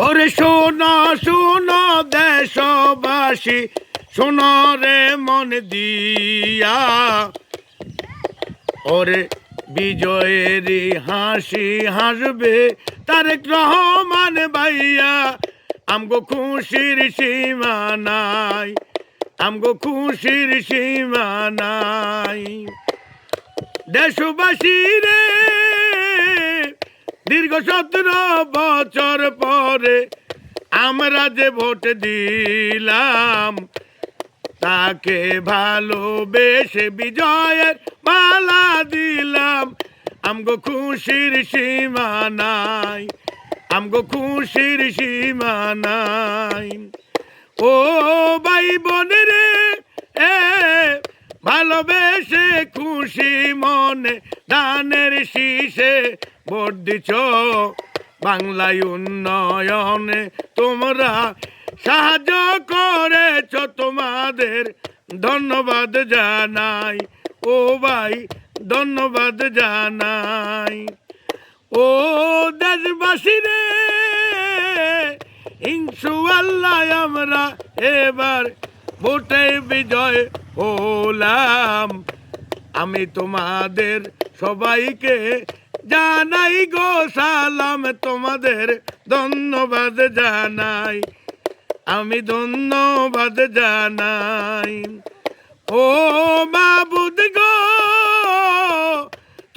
ওরে শোনো শোনো দেশবাসী, শোনো রে মন দিয়া, ওরে বিজয়ের হাসি হাসবে তারেক রহমান ভাইয়া। আমগো খুশির সীমা নাই, আমগো খুশির সীমা নাই। দেশবাসী রে, দীর্ঘ 17 বছর পরে আমরা যে ভোট দিলাম, তাকে ভালোবেসে বিজয়ের মালা দিলাম। আমগো খুশির সীমা নাই, আমগো খুশির সীমা নাই। ও ভাই বোন রে, ভালোবেসে খুশি মনে দানের শীষে ভোট দিছ। বাংলায় উন্নয়নে তোমরা সাহায্য করেছ, তোমাদের ধন্যবাদ জানাই। ও ভাই ধন্যবাদ জানাই। ও দেশবাসী রে, ইনশাআল্লাহ আমরা এবার ভোটে বিজয় হলাম। আমি তোমাদের সবাইকে জানাই গো সালাম, তোমাদের ধন্যবাদ জানাই, আমি ধন্যবাদ জানাই। ও মাবুদ গো,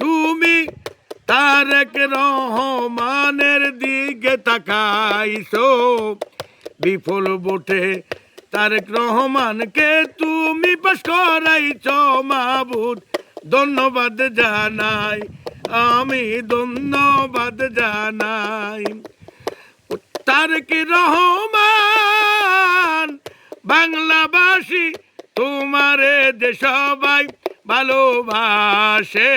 তুমি তারেক রহমানের দিকে তাকাইছো, বিফল ভোটে তারেক রহমানকে তুমি পাস করাইছ। মাবুদ ধন্যবাদ জানাই, আমি ধন্যবাদ জানাই। তারেক রহমান বাংলাবাসী তোমারে যে সবাই ভালোবাসে,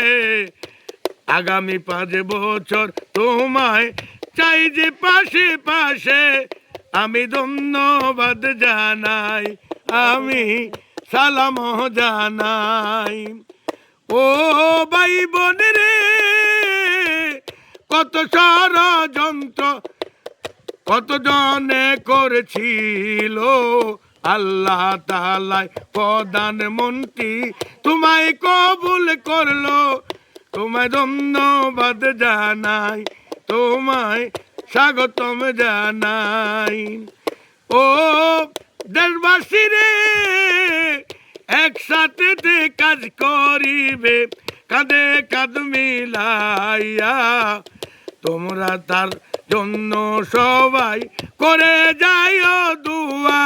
আগামী 5 বছর তোমায় চাই যে পাশে পাশে। আমি ধন্যবাদ জানাই, আমি সালাম জানাই। ও ভাই বোন রে, কত ষড়যন্ত্র কত জনে করেছিল, আল্লাহ তাআলাই প্রধানমন্ত্রী তোমায় কবুল করলো। তোমায় ধন্যবাদ জানাই, তোমায় স্বাগতম জানাই। ও দেশবাসী রে, একসাথে কাজ করিবে কাঁধে কাঁধ মিলাইয়া, তোমরা তার জন্য সবাই করে যাইও দুয়া।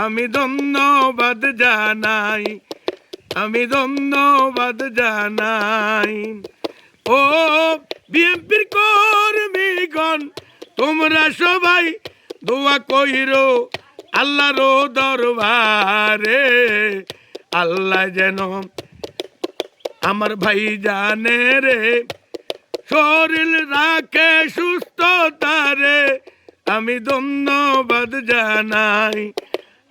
আমি ধন্যবাদ জানাই, আমি ধন্যবাদ জানাই। ও বিএনপির কর্মীগণ, তোমরা সবাই দোয়া কইরো আল্লাহর দরবারে, আল্লাহ যেন আমার ভাই জানে রে শরীর রাখে সুস্থ তারে। আমি ধন্যবাদ জানাই,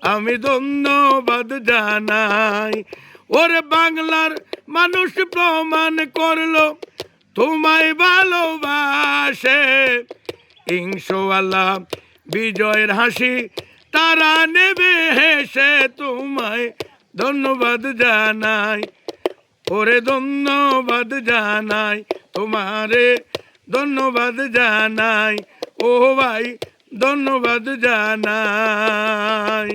আমি ধন্যবাদ জানাই। ওরে বাংলার মানুষ প্রমাণ করলো তোমায় ভালোবাসে, ইনশাআল্লাহ বিজয়ের হাসি তারা নেবে হেসে। তোমায় ধন্যবাদ জানাই, ওরে ধন্যবাদ জানাই, তোমারে ধন্যবাদ জানাই। ও ভাই ধন্যবাদ জানাই।